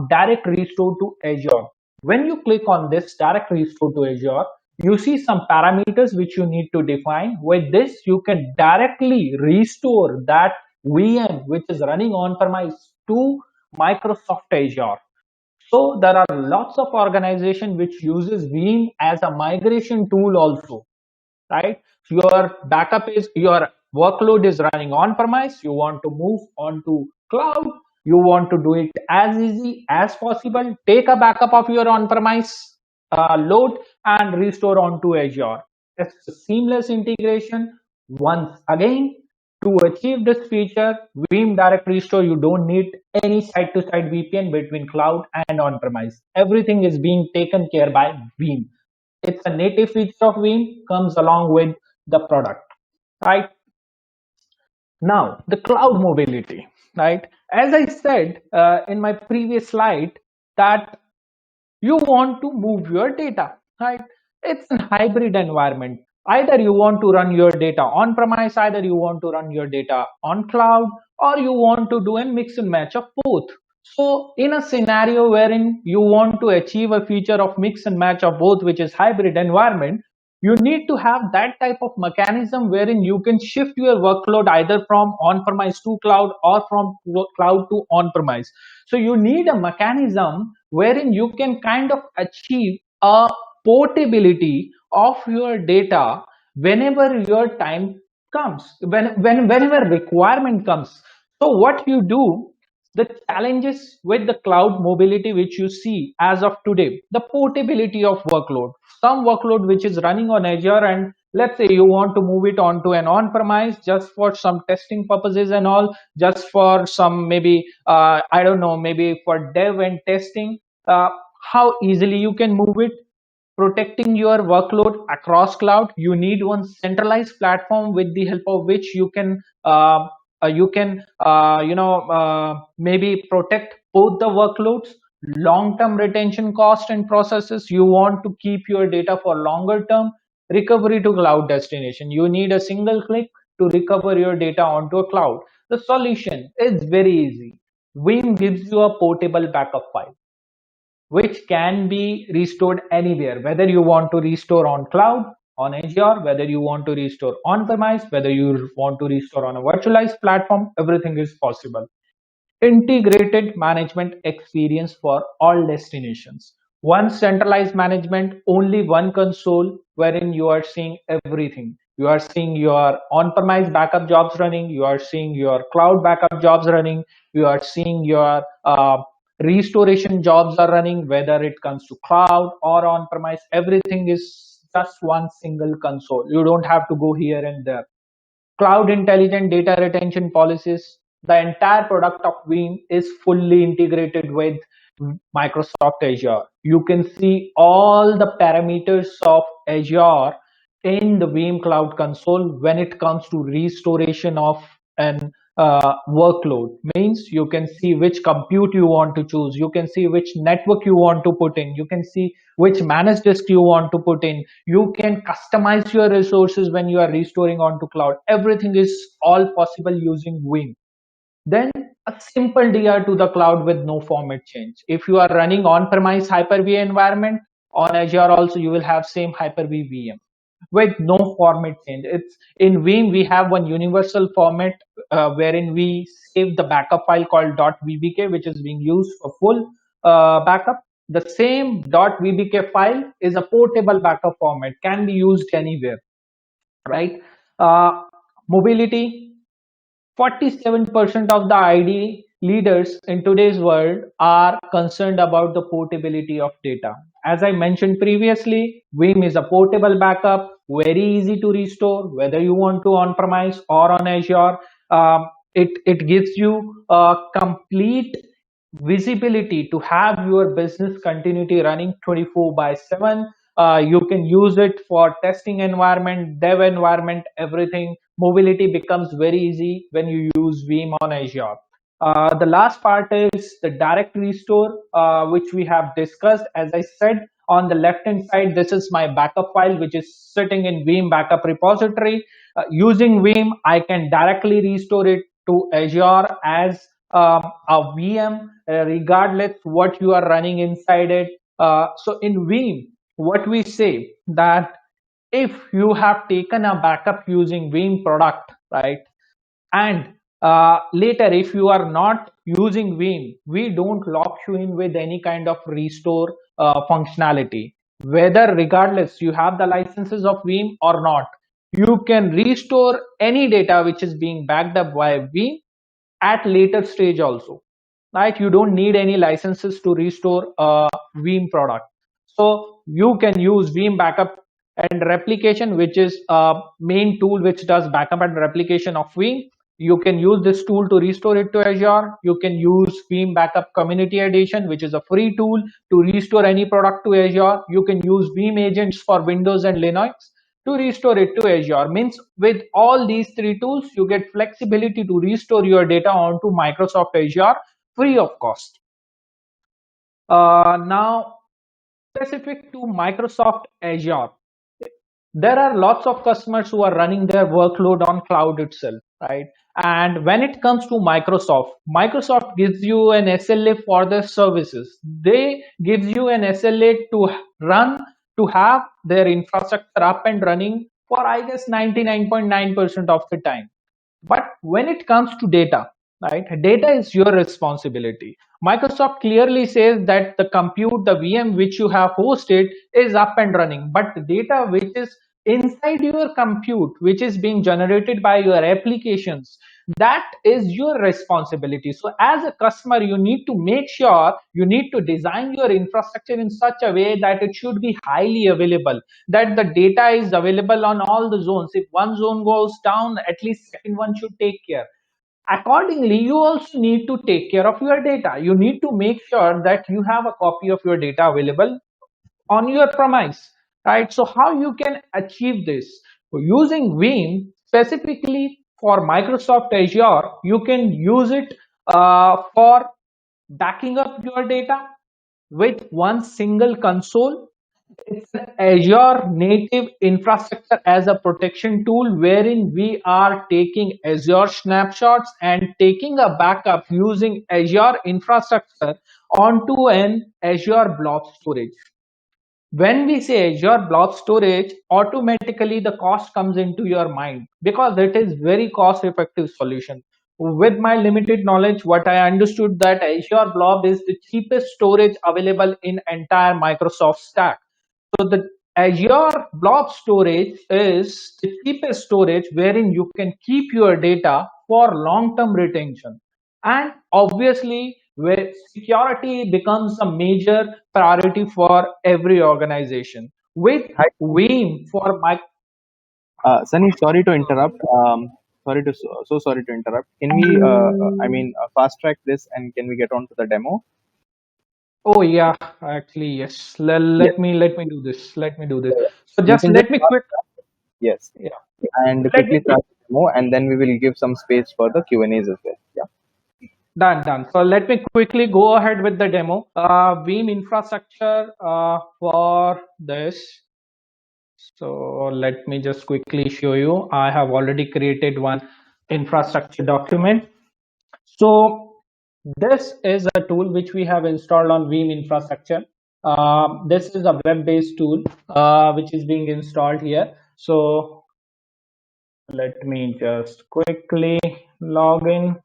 direct restore to Azure. When you click on this direct restore to Azure, you see some parameters which you need to define. With this, you can directly restore that VM which is running on premise to Microsoft Azure. So there are lots of organization which uses Veeam as a migration tool also, right? Your backup is, your workload is running on premise, you want to move on to cloud, you want to do it as easy as possible, take a backup of your on premise load and restore onto Azure. It's a seamless integration. Once again, to achieve this feature, Veeam Direct Restore, you don't need any side-to-side VPN between cloud and on-premise. Everything is being taken care by Veeam. It's a native feature of Veeam, comes along with the product, right? Now, the cloud mobility, right? As I said in my previous slide, that you want to move your data, right? It's a hybrid environment. Either you want to run your data on premise, either you want to run your data on cloud, or you want to do a mix and match of both. So in a scenario wherein you want to achieve a feature of mix and match of both, which is hybrid environment, you need to have that type of mechanism wherein you can shift your workload either from on-premise to cloud or from cloud to on-premise. So you need a mechanism wherein you can kind of achieve a portability of your data whenever your time comes, whenever requirement comes. So what you do, the challenges with the cloud mobility which you see as of today, the portability of workload, some workload which is running on Azure, and let's say you want to move it onto an on-premise just for some testing purposes and all, just for some maybe I don't know, maybe for dev and testing, uh, how easily you can move it. Protecting your workload across cloud, you need one centralized platform with the help of which you can maybe protect both the workloads. Long term retention cost and processes, you want to keep your data for longer term. Recovery to cloud destination, you need a single click to recover your data onto a cloud. The solution is very easy. Veeam gives you a portable backup file which can be restored anywhere, whether you want to restore on cloud, on Azure, whether you want to restore on premise, whether you want to restore on a virtualized platform, everything is possible. Integrated management experience for all destinations. One centralized management, only one console wherein you are seeing everything. You are seeing your on-premise backup jobs running, you are seeing your cloud backup jobs running, you are seeing your restoration jobs are running, whether it comes to cloud or on-premise, everything is just one single console. You don't have to go here and there. Cloud intelligent data retention policies. The entire product of Veeam is fully integrated with Microsoft Azure. You can see all the parameters of Azure in the Veeam Cloud Console when it comes to restoration of an workload. Means you can see which compute you want to choose, you can see which network you want to put in, you can see which managed disk you want to put in, you can customize your resources when you are restoring onto cloud. Everything is all possible using Veeam. Then a simple DR to the cloud with no format change. If you are running on-premise Hyper-V environment, on Azure also you will have same Hyper-V VM with no format change. It's in Veeam we have one universal format wherein we save the backup file called .vbk, which is being used for full backup. The same .vbk file is a portable backup format, can be used anywhere, right? Mobility. 47% of the ID leaders in today's world are concerned about the portability of data. As I mentioned previously, Veeam is a portable backup, very easy to restore, whether you want to on-premise or on Azure. It gives you a complete visibility to have your business continuity running 24/7. You can use it for testing environment, dev environment, everything. Mobility becomes very easy when you use Veeam on Azure. The last part is the direct restore, which we have discussed. As I said, on the left hand side, this is my backup file, which is sitting in Veeam backup repository. Using Veeam, I can directly restore it to Azure as a VM, regardless what you are running inside it. So in Veeam, what we say that if you have taken a backup using Veeam product, right, and later if you are not using Veeam, we don't lock you in with any kind of restore functionality. Whether regardless you have the licenses of Veeam or not, you can restore any data which is being backed up by Veeam at later stage also, right? You don't need any licenses to restore a Veeam product. So you can use Veeam backup and replication, which is a main tool which does backup and replication of Veeam. You can use this tool to restore it to Azure. You can use Veeam Backup Community Edition, which is a free tool to restore any product to Azure. You can use Veeam agents for Windows and Linux to restore it to Azure. Means with all these three tools, you get flexibility to restore your data onto Microsoft Azure free of cost. Now, specific to Microsoft Azure, there are lots of customers who are running their workload on cloud itself, right? And when it comes to Microsoft gives you an SLA for their services. They gives you an SLA to run, to have their infrastructure up and running for, I guess, 99.9% of the time. But when it comes to data, right, data is your responsibility. Microsoft clearly says that the compute, the VM which you have hosted is up and running, but the data which is inside your compute, which is being generated by your applications, that is your responsibility. So as a customer, you need to make sure, you need to design your infrastructure in such a way that it should be highly available, that the data is available on all the zones. If one zone goes down, at least second one should take care. Accordingly, you also need to take care of your data. You need to make sure that you have a copy of your data available on your premise, right? So how you can achieve this? Using Veeam, specifically for Microsoft Azure, you can use it for backing up your data with one single console. It's an Azure native infrastructure as a protection tool, wherein we are taking Azure snapshots and taking a backup using Azure infrastructure onto an Azure blob storage. When we say Azure blob storage, automatically the cost comes into your mind because it is very cost effective solution. With my limited knowledge, what I understood that Azure blob is the cheapest storage available in entire Microsoft stack. So the Azure blob storage is the cheapest storage wherein you can keep your data for long-term retention. And obviously, where security becomes a major priority for every organization. With Hi, Veeam for my Sunny, sorry to interrupt. Sorry to so sorry to interrupt. Can we, fast track this and can we get on to the demo? oh yeah, actually yes. Yes. Let me do this. Let me do this. So You just can just let me fast quick track. Yes, yeah. and Let me quickly start the demo, and then we will give some space for the Q&As as well. Yeah. Done. So let me quickly go ahead with the demo. Veeam infrastructure for this. So let me just quickly show you. I have already created one infrastructure document. So this is a tool which we have installed on Veeam infrastructure. This is a web-based tool which is being installed here. So let me just quickly log in.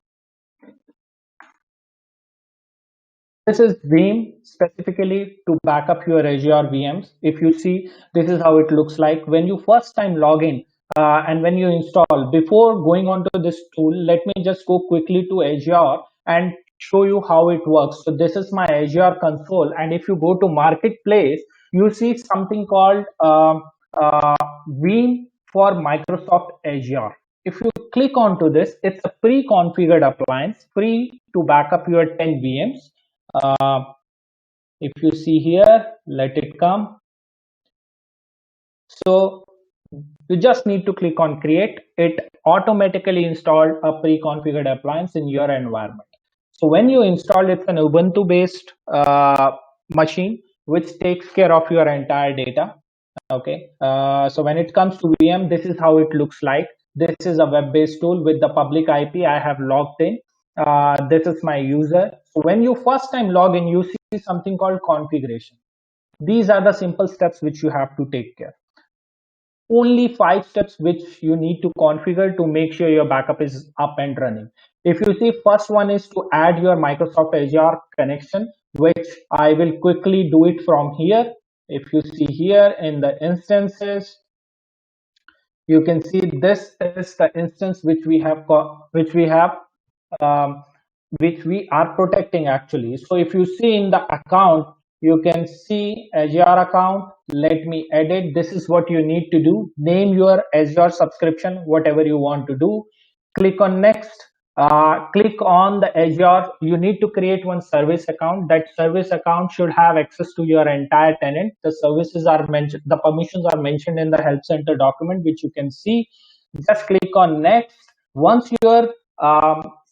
This is Veeam specifically to back up your Azure VMs. If you see, this is how it looks like when you first time log in and when you install. Before going on to this tool, let me just go quickly to Azure and show you how it works. So this is my Azure console, and if you go to Marketplace, you see something called Veeam for Microsoft Azure. If you click onto this. It's a pre-configured appliance, free to back up your 10 VMs. If you see here, let it come. So you just need to click on create. It automatically installed a pre-configured appliance in your environment. So when you install, it's an Ubuntu based machine which takes care of your entire data. Okay, so when it comes to VM, this is how it looks like. This is a web-based tool with the public IP. I have logged in. This is my user. So when you first time log in, you see something called configuration. These are the simple steps which you have to take care. Only 5 steps which you need to configure to make sure your backup is up and running. If you see, first one is to add your Microsoft Azure connection, which I will quickly do it from here. If you see here in the instances, you can see this is the instance which we have um, which we are protecting actually. So if you see in the account, you can see Azure account. Let me edit. This is what you need to do. Name your Azure subscription, whatever you want to do. Click on next. Click on the Azure. You need to create one service account. That service account should have access to your entire tenant. The services are mentioned, the permissions are mentioned in the help center document, which you can see. Just click on next. Once your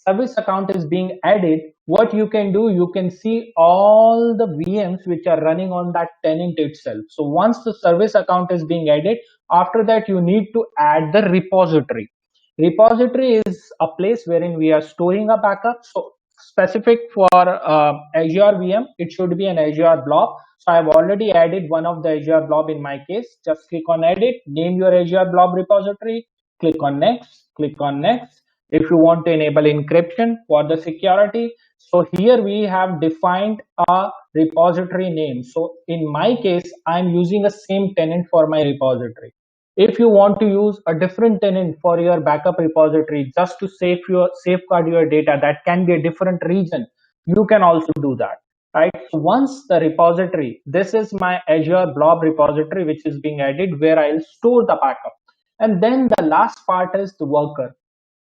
service account is being added, what you can do, you can see all the VMs which are running on that tenant itself. So once the service account is being added, after that you need to add the repository. Repository is a place wherein we are storing a backup. So specific for Azure VM, it should be an Azure blob. So I've already added one of the Azure blob in my case. Just click on edit, name your Azure blob repository, click on next, click on next. If you want to enable encryption for the security, so here we have defined a repository name. So in my case, I'm using the same tenant for my repository. If you want to use a different tenant for your backup repository just to safeguard your data, that can be a different region, you can also do that, right? So once the repository, this is my Azure blob repository which is being added, where I'll store the backup. And then the last part is the worker.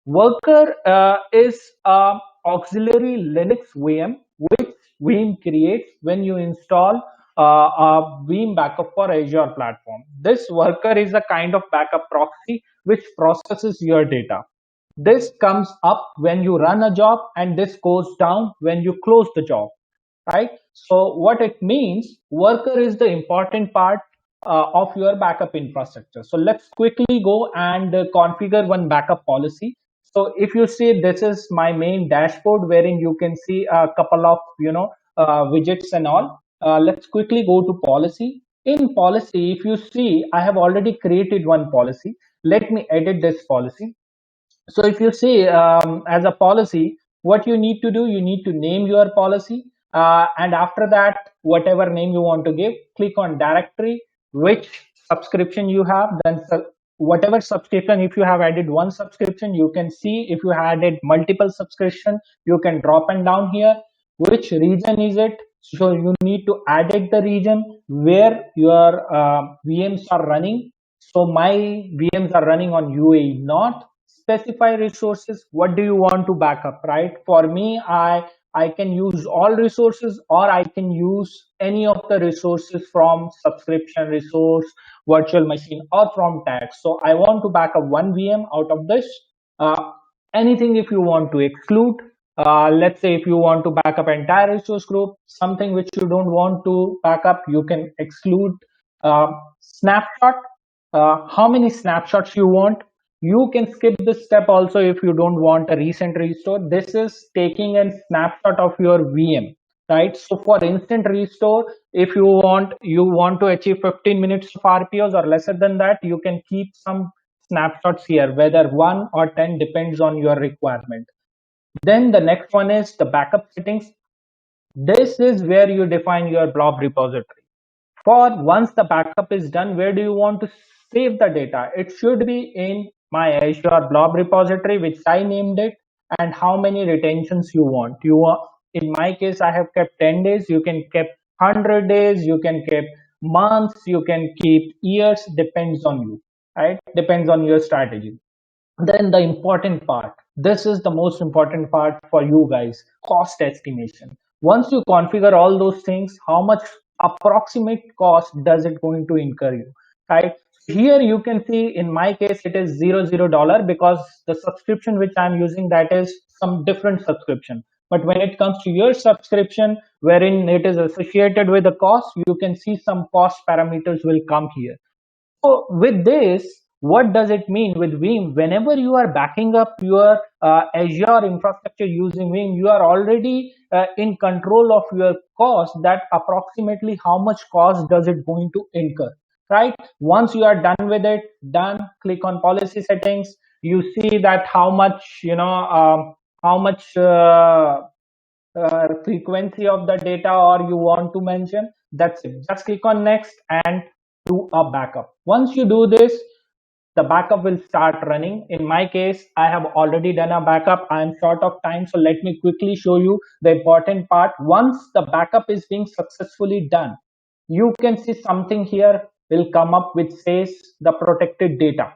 Worker is a auxiliary Linux VM which Veeam creates when you install a Veeam backup for Azure platform. This worker is a kind of backup proxy which processes your data. This comes up when you run a job, and this goes down when you close the job, right? So what it means, worker is the important part of your backup infrastructure. So let's quickly go and configure one backup policy. So if you see, this is my main dashboard wherein you can see a couple of widgets and all. Let's quickly go to policy. In policy, if you see, I have already created one policy. Let me edit this policy. So if you see, as a policy, what you need to do, you need to name your policy, and after that, whatever name you want to give, click on directory, which subscription you have, then whatever subscription. If you have added one subscription, you can see. If you added multiple subscription, you can drop and down here. Which region is it? So you need to edit the region where your VMs are running. So my VMs are running on UAE North. Specify resources. What do you want to back up, right? For me, I can use all resources, or I can use any of the resources from subscription resource, virtual machine, or from tags. So I want to back up one VM out of this. Anything if you want to exclude, let's say if you want to back up entire resource group, something which you don't want to back up, you can exclude. Snapshot, how many snapshots you want. You can skip this step also if you don't want a recent restore. This is taking a snapshot of your VM, right? So for instant restore, if you want to achieve 15 minutes of RPOs or lesser than that, you can keep some snapshots here, whether 1 or 10 depends on your requirement. Then the next one is the backup settings. This is where you define your blob repository. For once the backup is done, where do you want to save the data? It should be in my Azure blob repository, which I named it, and how many retentions you want. In my case, I have kept 10 days. You can keep 100 days. You can keep months. You can keep years. Depends on you, right? Depends on your strategy. Then the important part, this is the most important part for you guys, cost estimation. Once you configure all those things, how much approximate cost does it going to incur you, right? Here you can see in my case it is $0 because the subscription which I'm using, that is some different subscription. But when it comes to your subscription wherein it is associated with the cost, you can see some cost parameters will come here. So with this, what does it mean with Veeam? Whenever you are backing up your Azure infrastructure using Veeam, you are already in control of your cost, that approximately how much cost does it going to incur, right? Once you are done with it, done, click on policy settings. You see that how much, how much frequency of the data or you want to mention. That's it. Just click on next and do a backup. Once you do this, the backup will start running. In my case, I have already done a backup. I am short of time, so let me quickly show you the important part. Once the backup is being successfully done, you can see something here will come up which says the protected data.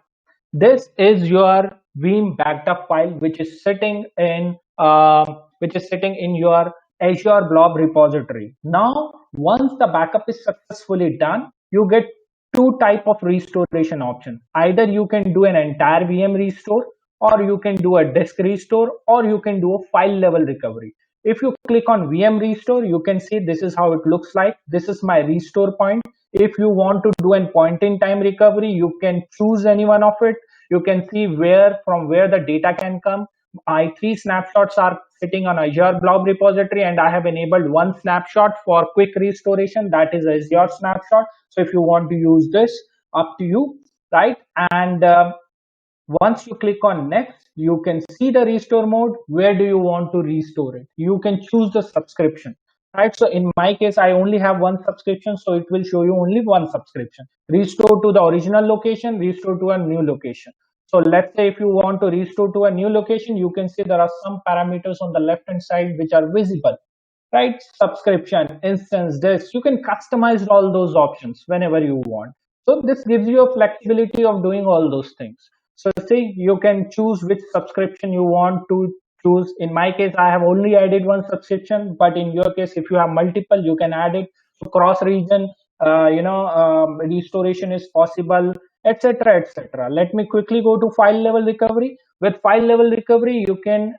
This is your Veeam backed up file, which is sitting in your Azure Blob repository. Now, once the backup is successfully done, you get two type of restoration option. Either you can do an entire VM restore, or you can do a disk restore, or you can do a file level recovery. If you click on VM restore, you can see this is how it looks like. This is my restore point. If you want to do a point in time recovery, you can choose any one of it. You can see from where the data can come. My 3 snapshots are sitting on Azure Blob repository, and I have enabled one snapshot for quick restoration, that is Azure snapshot. So if you want to use this, up to you, right? And once you click on next, you can see the restore mode. Where do you want to restore it? You can choose the subscription, right? So in my case, I only have one subscription, so it will show you only one subscription. Restore to the original location, restore to a new location. So let's say if you want to restore to a new location, you can see there are some parameters on the left hand side which are visible, right? Subscription, instance, this, you can customize all those options whenever you want. So this gives you a flexibility of doing all those things. So see, you can choose which subscription you want to choose. In my case, I have only added one subscription, but in your case, if you have multiple, you can add it. So cross region, restoration is possible, etc., etc. Let me quickly go to file level recovery. With file level recovery, you can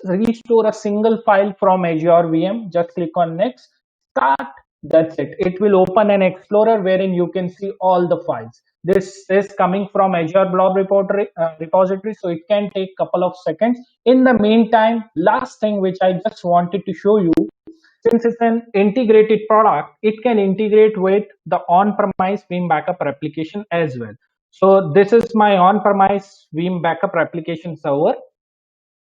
restore a single file from Azure VM. Just click on next, start. That's it. It will open an explorer wherein you can see all the files. This is coming from Azure Blob repository, so it can take a couple of seconds. In the meantime, last thing which I just wanted to show you, since it's an integrated product, it can integrate with the on-premise Veeam backup replication as well. So this is my on-premise Veeam backup replication server,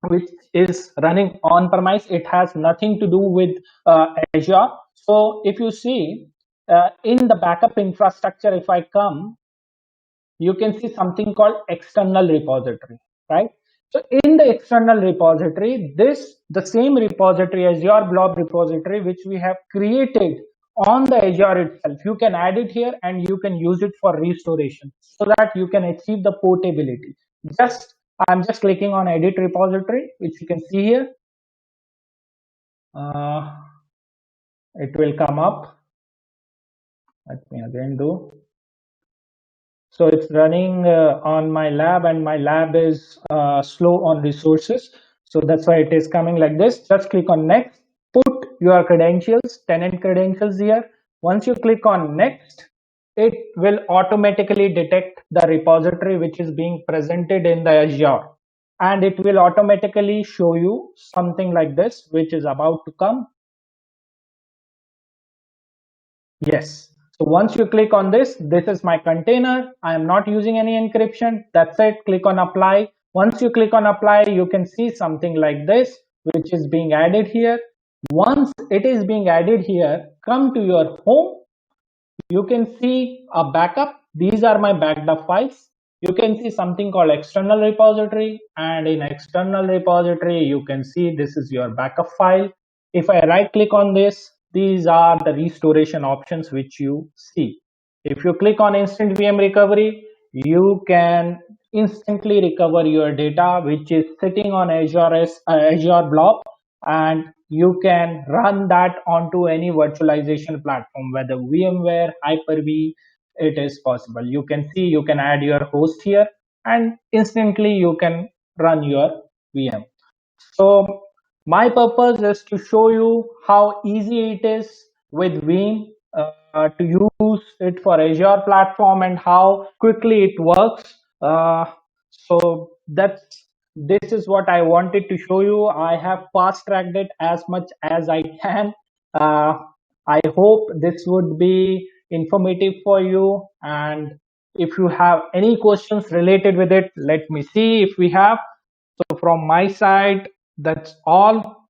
which is running on premise. It has nothing to do with Azure. So if you see in the backup infrastructure, if I come, you can see something called external repository, right? So in the external repository, the same repository as your blob repository, which we have created on the Azure itself, you can add it here and you can use it for restoration so that you can achieve the portability. I'm just clicking on edit repository, which you can see here. It will come up. Let me again do. So it's running on my lab, and my lab is slow on resources. So that's why it is coming like this. Just click on next, put your credentials, tenant credentials here. Once you click on next, it will automatically detect the repository which is being presented in the Azure. And it will automatically show you something like this, which is about to come. Yes. So once you click on this is my container. I am not using any encryption. That's it. Click on apply. Once you click on apply, you can see something like this, which is being added here. Once it is being added here, come to your home. You can see a backup. These are my backed up files. You can see something called external repository, and in external repository, you can see this is your backup file. If I right click on this, these are the restoration options which you see. If you click on instant VM recovery, you can instantly recover your data which is sitting on Azure blob, and you can run that onto any virtualization platform, whether VMware, Hyper-V. It is possible. You can see, you can add your host here and instantly you can run your VM. So my purpose is to show you how easy it is with Veeam to use it for Azure platform and how quickly it works. So this is what I wanted to show you. I have fast tracked it as much as I can. Uh, I hope this would be informative for you. And if you have any questions related with it, let me see if we have. So from my side, that's all.